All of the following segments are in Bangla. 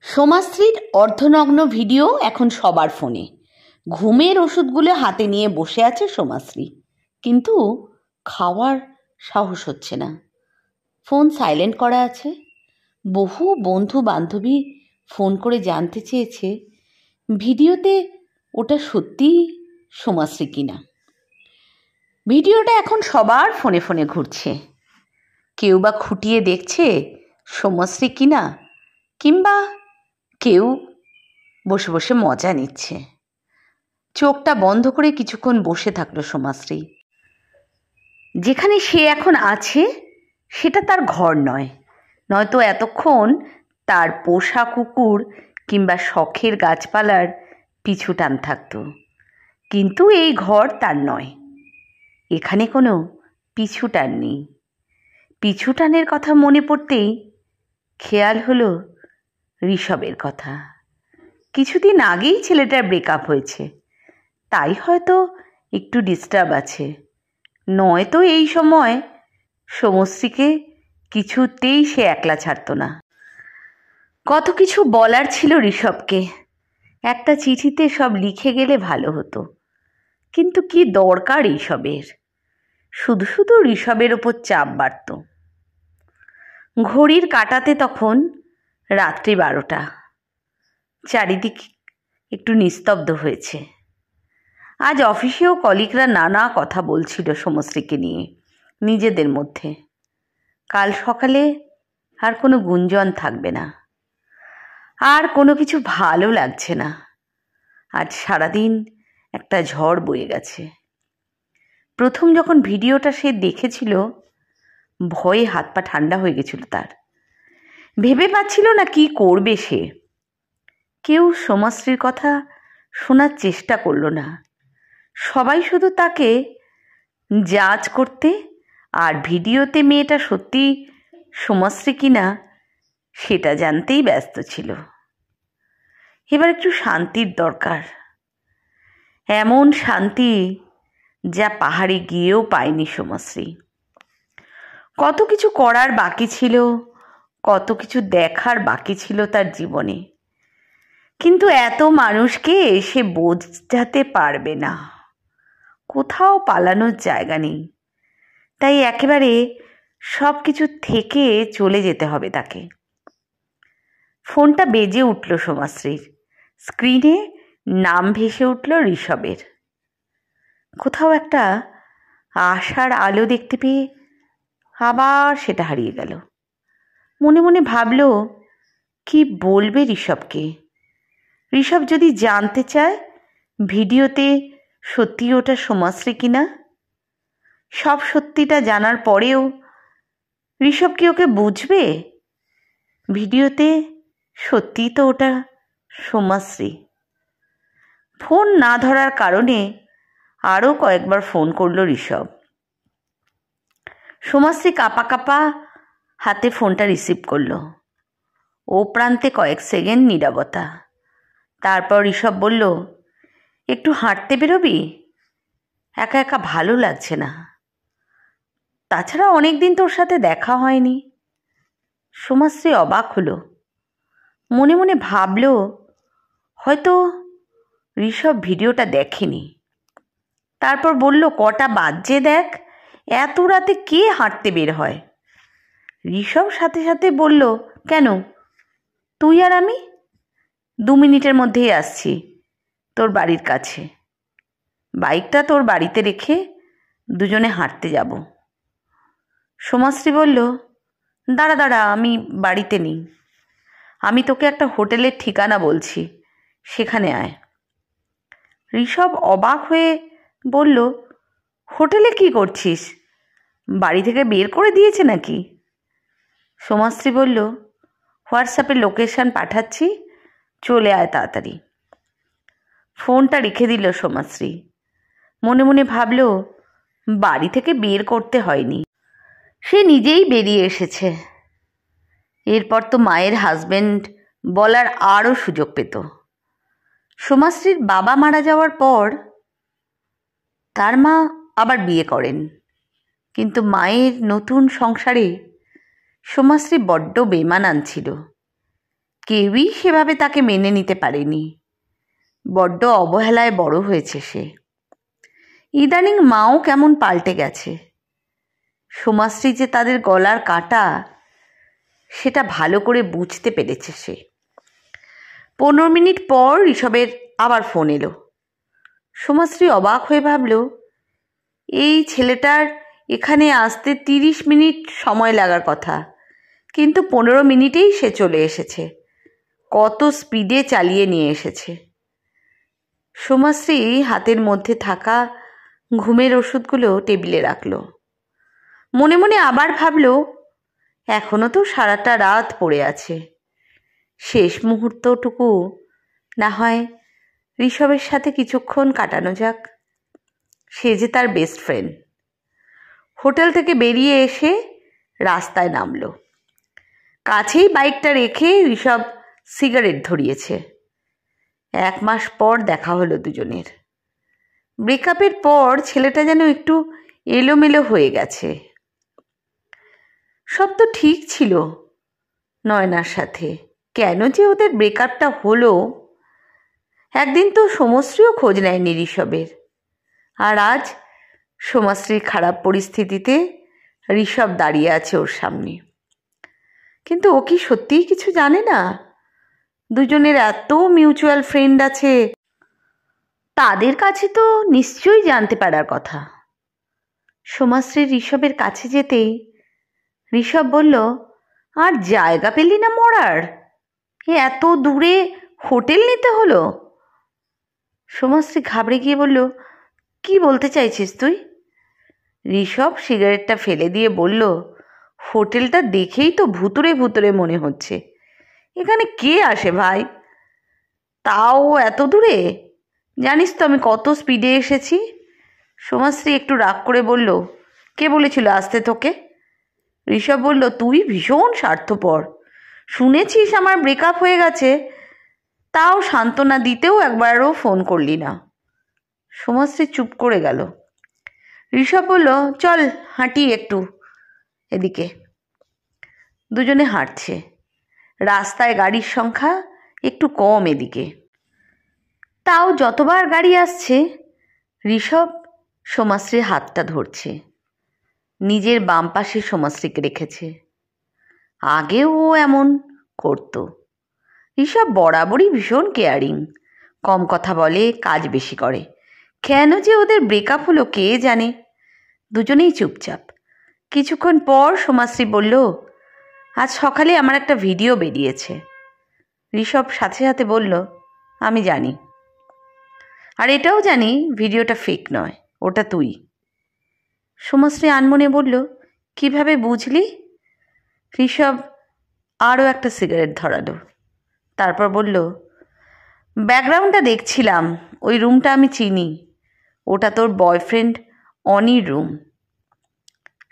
সোমাশ্রীর অর্ধনগ্ন ভিডিও এখন সবার ফোনে। ঘুমের ওষুধগুলো হাতে নিয়ে বসে আছে সোমাশ্রী, কিন্তু খাওয়ার সাহস হচ্ছে না। ফোন সাইলেন্ট করা আছে। বহু বন্ধু বান্ধবী ফোন করে জানতে চেয়েছে ভিডিওতে ওটা সত্যিই সোমাশ্রী কিনা। ভিডিওটা এখন সবার ফোনে ফোনে ঘুরছে। কেউ বা খুঁটিয়ে দেখছে সোমাশ্রী কিনা, কিংবা কেউ বসে বসে মজা নিচ্ছে। চোখটা বন্ধ করে কিছুক্ষণ বসে থাকলো সোমাশ্রী। যেখানে সে এখন আছে সেটা তার ঘর নয়, নয়তো এতক্ষণ তার পোষা কুকুর কিংবা শখের গাছপালার পিছু টান থাকতো। কিন্তু এই ঘর তার নয়, এখানে কোনো পিছু টান নেই। পিছু টানের কথা মনে পড়তেই খেয়াল হলো ঋষভের কথা। কিছুদিন আগেই ছেলেটার ব্রেকআপ হয়েছে, তাই হয়তো একটু ডিস্টার্ব আছে, নয়তো এই সময় সমশ্রীকে কিছুতেই সে একলা ছাড়ত না। কত কিছু বলার ছিল ঋষভকে, একটা চিঠিতে সব লিখে গেলে ভালো হতো, কিন্তু কি দরকার ঋষভের? শুধু শুধু ঋষভের ওপর চাপ বাড়ত। ঘড়ির কাঁটাতে তখন রাত্রি 12টা। চারিদিক একটু নিস্তব্ধ হয়েছে। আজ অফিসেও কলিগরা নানা কথা বলছিল সমশ্রীকে নিয়ে নিজেদের মধ্যে। কাল সকালে আর কোনো গুঞ্জন থাকবে না, আর কোনো কিছু ভালো লাগছে না। আজ সারাদিন একটা ঝড় বয়ে গেছে। প্রথম যখন ভিডিওটা সে দেখেছিল, ভয়ে হাত পা ঠান্ডা হয়ে গেছিল তার। ভেবে পাচ্ছিল না কি করবে সে। কেউ সোমাশ্রীর কথা শোনার চেষ্টা করলো না। সবাই শুধু তাকে জাজ করতে আর ভিডিওতে মেয়েটা সত্যি সোমাশ্রী কিনা সেটা জানতেই ব্যস্ত ছিল। এবার একটু শান্তির দরকার, এমন শান্তি যা পাহাড়ে গিয়েও পায়নি সোমাশ্রী। কত কিছু করার বাকি ছিল, কত কিছু দেখার বাকি ছিল তার জীবনে, কিন্তু এত মানুষকে সে বোঝাতে পারবে না। কোথাও পালানোর জায়গা নেই, তাই একেবারে সব কিছু থেকে চলে যেতে হবে তাকে। ফোনটা বেজে উঠল সোমাশ্রীর। স্ক্রিনে নাম ভেসে উঠল ঋষভের। কোথাও একটা আশার আলো দেখতে পেয়ে আবার সেটা হারিয়ে গেল। মনে মনে ভাবল, কি বলবে ঋষভকে? ঋষভ যদি জানতে চায় ভিডিওতে সত্যি ওটা সোমাশ্রী কিনা। সব সত্যিটা জানার পরেও ঋষভ কি ওকে বুঝবে? ভিডিওতে সত্যিই তো ওটা সোমাশ্রী। ফোন না ধরার কারণে আরও কয়েকবার ফোন করল ঋষভ। সোমাশ্রী কাঁপা কাঁপা হাতে ফোনটা রিসিভ করলো। ও প্রান্তে কয়েক সেকেন্ড নীরবতা। তারপর ঋষভ বলল, একটু হাঁটতে বেরোবি? একা একা ভালো লাগছে না। তাছাড়া অনেক দিন তোর সাথে দেখা হয়নি। সোমাশ্রী অবাক হলো। মনে মনে ভাবল, হয়তো ঋষভ ভিডিওটা দেখেনি। তারপর বলল, কটা বাজছে দেখ, এত রাতে কে হাঁটতে বের হয়? ঋষভ সাথে সাথে বলল, কেন, তুই আর আমি 2 মিনিটের মধ্যেই আসছি তোর বাড়ির কাছে। বাইকটা তোর বাড়িতে রেখে দুজনে হাঁটতে যাব। সোমাশ্রী বলল, দাঁড়া দাঁড়া, আমি বাড়িতে নেই। আমি তোকে একটা হোটেলের ঠিকানা বলছি, সেখানে আয়। ঋষভ অবাক হয়ে বলল, হোটেলে কি করছিস? বাড়ি থেকে বের করে দিয়েছে নাকি? সোমাশ্রী বলল, হোয়াটসঅ্যাপে লোকেশন পাঠাচ্ছি, চলে আয় তাড়াতাড়ি। ফোনটা রেখে দিল সোমাশ্রী। মনে মনে ভাবল, বাড়ি থেকে বের করতে হয়নি, সে নিজেই বেরিয়ে এসেছে। এরপর তো মায়ের হাজবেন্ড বলার আরও সুযোগ পেত। সোমাশ্রীর বাবা মারা যাওয়ার পর তার মা আবার বিয়ে করেন, কিন্তু মায়ের নতুন সংসারে সোমাশ্রী বড্ড বেমানান ছিল। কেউই সেভাবে তাকে মেনে নিতে পারেনি। বড্ড অবহেলায় বড় হয়েছে সে। ইদানিং মাও কেমন পাল্টে গেছে। সোমাশ্রী যে তাদের গলার কাঁটা সেটা ভালো করে বুঝতে পেরেছে সে। 15 মিনিট পর ঋষভের আবার ফোন এলো। সোমাশ্রী অবাক হয়ে ভাবল, এই ছেলেটার এখানে আসতে 30 মিনিট সময় লাগার কথা, কিন্তু 15 মিনিটেই সে চলে এসেছে। কত স্পিডে চালিয়ে নিয়ে এসেছে। সোমাশ্রী হাতের মধ্যে থাকা ঘুমের ওষুধগুলো টেবিলে রাখল। মনে মনে আবার ভাবল, এখনো তো সারাটা রাত পড়ে আছে। শেষ মুহূর্তটুকু না হয় ঋষভের সাথে কিছুক্ষণ কাটানো যাক। সে যে তার বেস্ট ফ্রেন্ড। হোটেল থেকে বেরিয়ে এসে রাস্তায় নামল। কাছেই বাইকটা রেখে ঋষভ সিগারেট ধরিয়েছে। 1 মাস পর দেখা হলো দুজনের। ব্রেকআপের পর ছেলেটা যেন একটু এলোমেলো হয়ে গেছে। সব তো ঠিক ছিল নয়নার সাথে, কেন যে ওদের ব্রেকআপটা হলো। একদিন তো সোমশ্রীও খোঁজ নেয়নি ঋষভের। আর আজ সোমাশ্রীর খারাপ পরিস্থিতিতে ঋষভ দাঁড়িয়ে আছে ওর সামনে। কিন্তু ও কি সত্যিই কিছু জানে না? দুজনের এত মিউচুয়াল ফ্রেন্ড আছে, তাদের কাছে তো নিশ্চয়ই জানতে পারার কথা। সোমাশ্রীর ঋষভের কাছে যেতেই ঋষভ বলল, আর জায়গা পেলি না মরার? এত দূরে হোটেল নিতে হলো? সোমাশ্রী ঘাবড়ে গিয়ে বলল, কি বলতে চাইছিস তুই? ঋষভ সিগারেটটা ফেলে দিয়ে বলল, হোটেলটা দেখেই তো ভুতুরে ভুতুরে মনে হচ্ছে। এখানে কে আসে ভাই? তাও এত দূরে। জানিস তো আমি কত স্পিডে এসেছি। সোমাশ্রী একটু রাগ করে বলল, কে বলেছিল আসতে তোকে? ঋষভ বলল, তুই ভীষণ স্বার্থপর। শুনেছিস আমার ব্রেকআপ হয়ে গেছে, তাও সান্ত্বনা দিতেও একবারও ফোন করলি না। সোমাশ্রী চুপ করে গেল। ঋষভ বলল, চল হাঁটি একটু এদিকে। দুজনে হাঁটছে। রাস্তায় গাড়ির সংখ্যা একটু কম এদিকে। তাও যতবার গাড়ি আসছে ঋষভ সোমাশ্রীর হাতটা ধরছে। নিজের বাম পাশে সোমাশ্রীকে রেখেছে। আগেও ও এমন করতো। ঋষভ বরাবরই ভীষণ কেয়ারিং, কম কথা বলে, কাজ বেশি করে। কেন যে ওদের ব্রেকআপ হলো কে জানে। দুজনেই চুপচাপ। কিছুক্ষণ পর সোমাশ্রী বলল, আজ সকালে আমার একটা ভিডিও বেরিয়েছে। ঋষভ সাথে সাথে বলল, আমি জানি, আর এটাও জানি ভিডিওটা ফেক নয়, ওটা তুই। সোমাশ্রী আনমনে বলল, কিভাবে বুঝলি? ঋষভ আরও একটা সিগারেট ধরালো। তারপর বলল, ব্যাকগ্রাউন্ডটা দেখছিলাম, ওই রুমটা আমি চিনি। ওটা তোর বয়ফ্রেন্ড অনির রুম।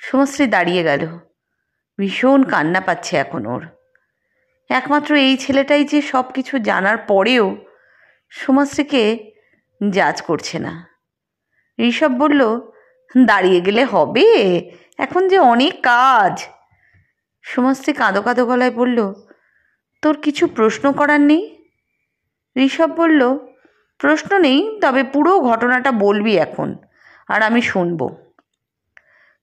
সোমাশ্রী দাঁড়িয়ে গেল। ভীষণ কান্না পাচ্ছে এখন ওর। একমাত্র এই ছেলেটাই যে সব কিছু জানার পরেও সোমাশ্রীকে জাজ করছে না। ঋষভ বলল, দাঁড়িয়ে গেলে হবে, এখন যে অনেক কাজ। সোমাশ্রী কাঁদো কাঁদো গলায় বলল, তোর কিছু প্রশ্ন করার নেই? ঋষভ বলল, প্রশ্ন নেই, তবে পুরো ঘটনাটা বলবি এখন, আর আমি শুনবো।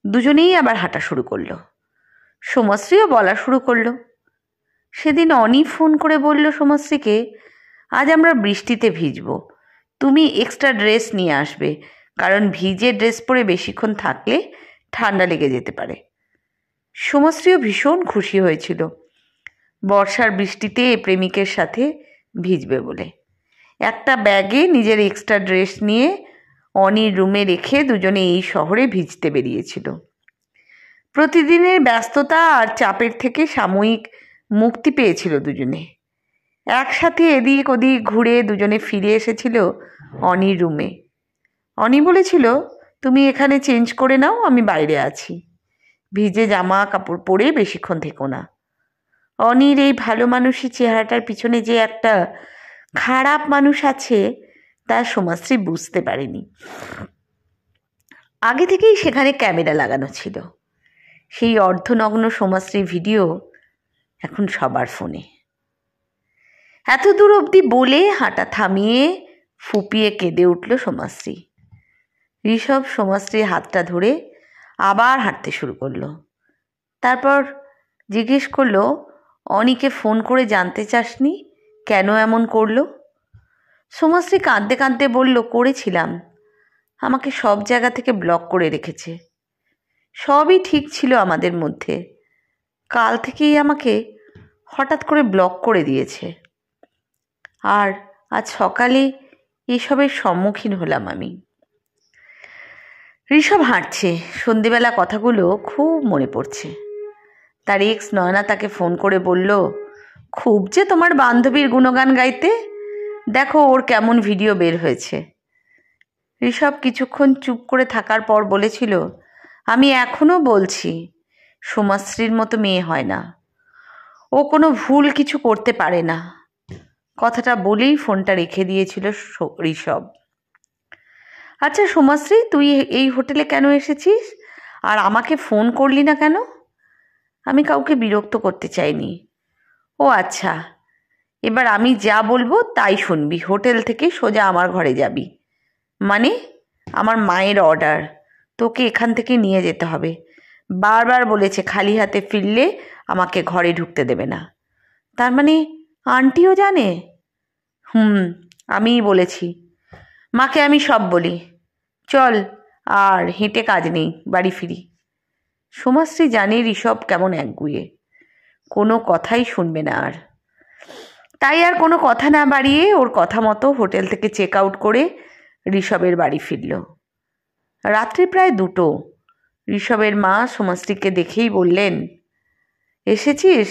দুজনেই আবার হাঁটা শুরু করলো। সোমাশ্রীও বলা শুরু করলো। সেদিন অনি ফোন করে বলল সোমাশ্রীকে, আজ আমরা বৃষ্টিতে ভিজবো, তুমি এক্সট্রা ড্রেস নিয়ে আসবে, কারণ ভিজে ড্রেস পরে বেশিক্ষণ থাকলে ঠান্ডা লেগে যেতে পারে। সোমাশ্রীও ভীষণ খুশি হয়েছিল বর্ষার বৃষ্টিতে প্রেমিকের সাথে ভিজবে বলে। একটা ব্যাগে নিজের এক্সট্রা ড্রেস নিয়ে অনির রুমে রেখে দুজনে এই শহরে ভিজতে বেরিয়েছিল। প্রতিদিনের ব্যস্ততা আর চাপের থেকে সাময়িক মুক্তি পেয়েছিল দুজনে। একসাথে এদিক ওদিক ঘুরে দুজনে ফিরে এসেছিল অনির রুমে। অনি বলেছিল, তুমি এখানে চেঞ্জ করে নাও, আমি বাইরে আছি। ভিজে জামা কাপড় পরে বেশিক্ষণ থেকো না। অনির এই ভালো মানুষের চেহারাটার পিছনে যে একটা খারাপ মানুষ আছে তা সোমাশ্রী বুঝতে পারেনি। আগে থেকেই সেখানে ক্যামেরা লাগানো ছিল। সেই অর্ধনগ্ন সোমাশ্রী ভিডিও এখন সবার ফোনে। এত দূর অবধি বলে হাঁটা থামিয়ে ফুপিয়ে কেঁদে উঠল সোমাশ্রী। ঋষভ সোমাশ্রীর হাতটা ধরে আবার হাঁটতে শুরু করলো। তারপর জিজ্ঞেস করলো, অনিকে ফোন করে জানতে চাসনি কেন এমন করলো? সোমাশ্রী কাঁদতে কাঁদতে বলল, করেছিলাম। আমাকে সব জায়গা থেকে ব্লক করে রেখেছে। সবই ঠিক ছিল আমাদের মধ্যে, কাল থেকেই আমাকে হঠাৎ করে ব্লক করে দিয়েছে। আর আজ সকালে এসবের সম্মুখীন হলাম আমি। ঋষভ হাঁটছে। সন্ধেবেলা কথাগুলো খুব মনে পড়ছে। তার এক্স নয়না তাকে ফোন করে বলল, খুব যে তোমার বান্ধবীর গুণগান গাইতে, দেখো ওর কেমন ভিডিও বের হয়েছে। ঋষভ কিছুক্ষণ চুপ করে থাকার পর বলেছিল, আমি এখনও বলছি সোমাশ্রীর মতো মেয়ে হয় না, ও কোনো ভুল কিছু করতে পারে না। কথাটা বলেই ফোনটা রেখে দিয়েছিল ঋষভ। আচ্ছা সোমাশ্রী, তুই এই হোটেলে কেন এসেছিস আর আমাকে ফোন করলি না কেন? আমি কাউকে বিরক্ত করতে চাইনি। ও আচ্ছা, এবার আমি যা বলবো তাই শুনবি। হোটেল থেকে সোজা আমার ঘরে যাবি। মানে আমার মায়ের অর্ডার, তোকে এখান থেকে নিয়ে যেতে হবে। বারবার বলেছে খালি হাতে ফিরলে আমাকে ঘরে ঢুকতে দেবে না। তার মানে আন্টিও জানে? আমিই বলেছি। মাকে আমি সব বলি। চল, আর হেঁটে কাজ নেই, বাড়ি ফিরি। সোমাশ্রী জানে ঋষভ কেমন একগুঁয়ে, কোনো কথাই শুনবে না আর। তাই আর কোনো কথা না বাড়িয়ে ওর কথা মতো হোটেল থেকে চেক আউট করে ঋষভের বাড়ি ফিরল। রাত্রি প্রায় 2টো। ঋষভের মা সোমাশ্রীকে দেখেই বললেন, এসেছিস?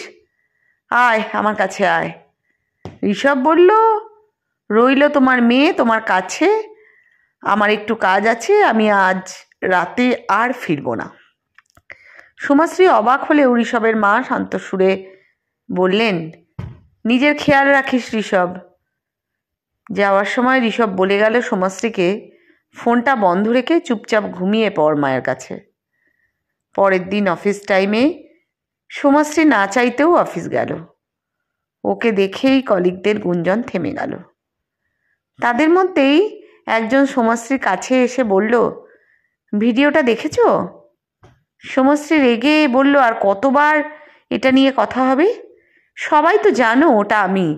আয় আমার কাছে আয়। ঋষভ বলল, রইল তোমার মেয়ে তোমার কাছে, আমার একটু কাজ আছে, আমি আজ রাতে আর ফিরব না। সোমাশ্রী অবাক হলেও ঋষভের মা শান্ত সুরে বললেন, নিজের খেয়াল রাখিস ঋষভ। যাওয়ার সময় ঋষভ বলে গেল সোমাশ্রীকে, ফোনটা বন্ধ রেখে চুপচাপ ঘুমিয়ে পড় মায়ের কাছে। পরের দিন অফিস টাইমে সোমাশ্রী না চাইতেও অফিস গেল। ওকে দেখেই কলিগদের গুঞ্জন থেমে গেল। তাদের মধ্যেই একজন সোমাশ্রীর কাছে এসে বলল, ভিডিওটা দেখেছ? সোমাশ্রী রেগে বলল, আর কতবার এটা নিয়ে কথা হবে? সবাই তো জানো ওটা আমি।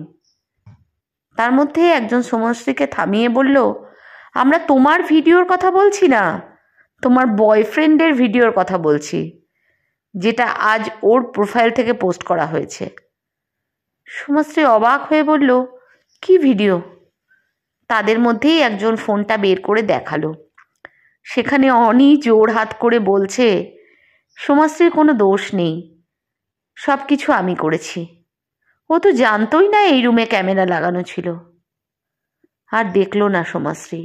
তার মধ্যে একজন সোমাশ্রীকে থামিয়ে বলল, আমরা তোমার ভিডিওর কথা বলছি না, তোমার বয়ফ্রেন্ডের ভিডিওর কথা বলছি, যেটা আজ ওর প্রোফাইল থেকে পোস্ট করা হয়েছে। সোমাশ্রী অবাক হয়ে বলল, কি ভিডিও? তাদের মধ্যেই একজন ফোনটা বের করে দেখালো। সেখানে অনি জোর হাত করে বলছে, সোমাশ্রীর কোনো দোষ নেই, সব কিছু আমি করেছি। ও তো জানতোই না এই রুমে ক্যামেরা লাগানো ছিল। আর দেখলো না সোমাশ্রী।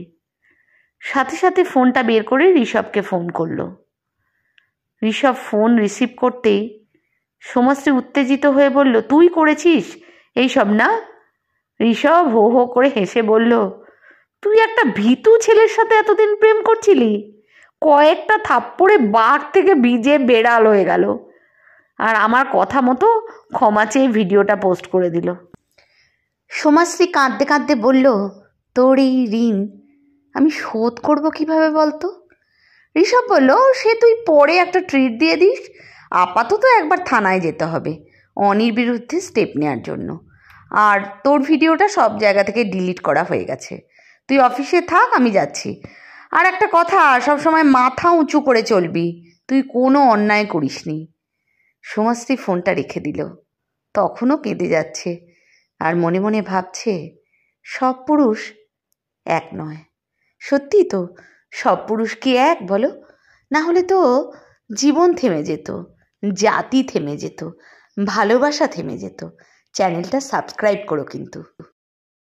সাথে সাথে ফোনটা বের করে ঋষভকে ফোন করলো। ঋষভ ফোন রিসিভ করতেই সোমাশ্রী উত্তেজিত হয়ে বলল, তুই করেছিস এইসব না? ঋষভ হো হো করে হেসে বলল, তুই একটা ভীতু ছেলের সাথে এতদিন প্রেম করছিলি? কয়েকটা থাপ্পড়ে বাঘ থেকে বিজে বেড়াল হয়ে গেল। আর আমার কথা মতো ক্ষমা চেয়ে ভিডিওটা পোস্ট করে দিল। সোমাশ্রী কাঁদতে কাঁদতে বলল, তোর এই ঋণ আমি শোধ করব কিভাবে বলতো? ঋষভ বলল, সে তুই পরে একটা ট্রিট দিয়ে দিস। আপাতত একবার থানায় যেতে হবে অনির বিরুদ্ধে স্টেপ নেওয়ার জন্য। আর তোর ভিডিওটা সব জায়গা থেকে ডিলিট করা হয়ে গেছে। তুই অফিসে থাক, আমি যাচ্ছি। আর একটা কথা, সবসময় মাথা উঁচু করে চলবি, তুই কোনো অন্যায় করিসনি। সোমাশ্রী ফোনটা রেখে দিল। তখনও কেঁদে যাচ্ছে আর মনে মনে ভাবছে, সব পুরুষ এক নয়। সত্যি তো, সব পুরুষ কি এক বলো? না হলে তো জীবন থেমে যেত, জাতি থেমে যেত, ভালোবাসা থেমে যেত। চ্যানেলটা সাবস্ক্রাইব করো কিন্তু।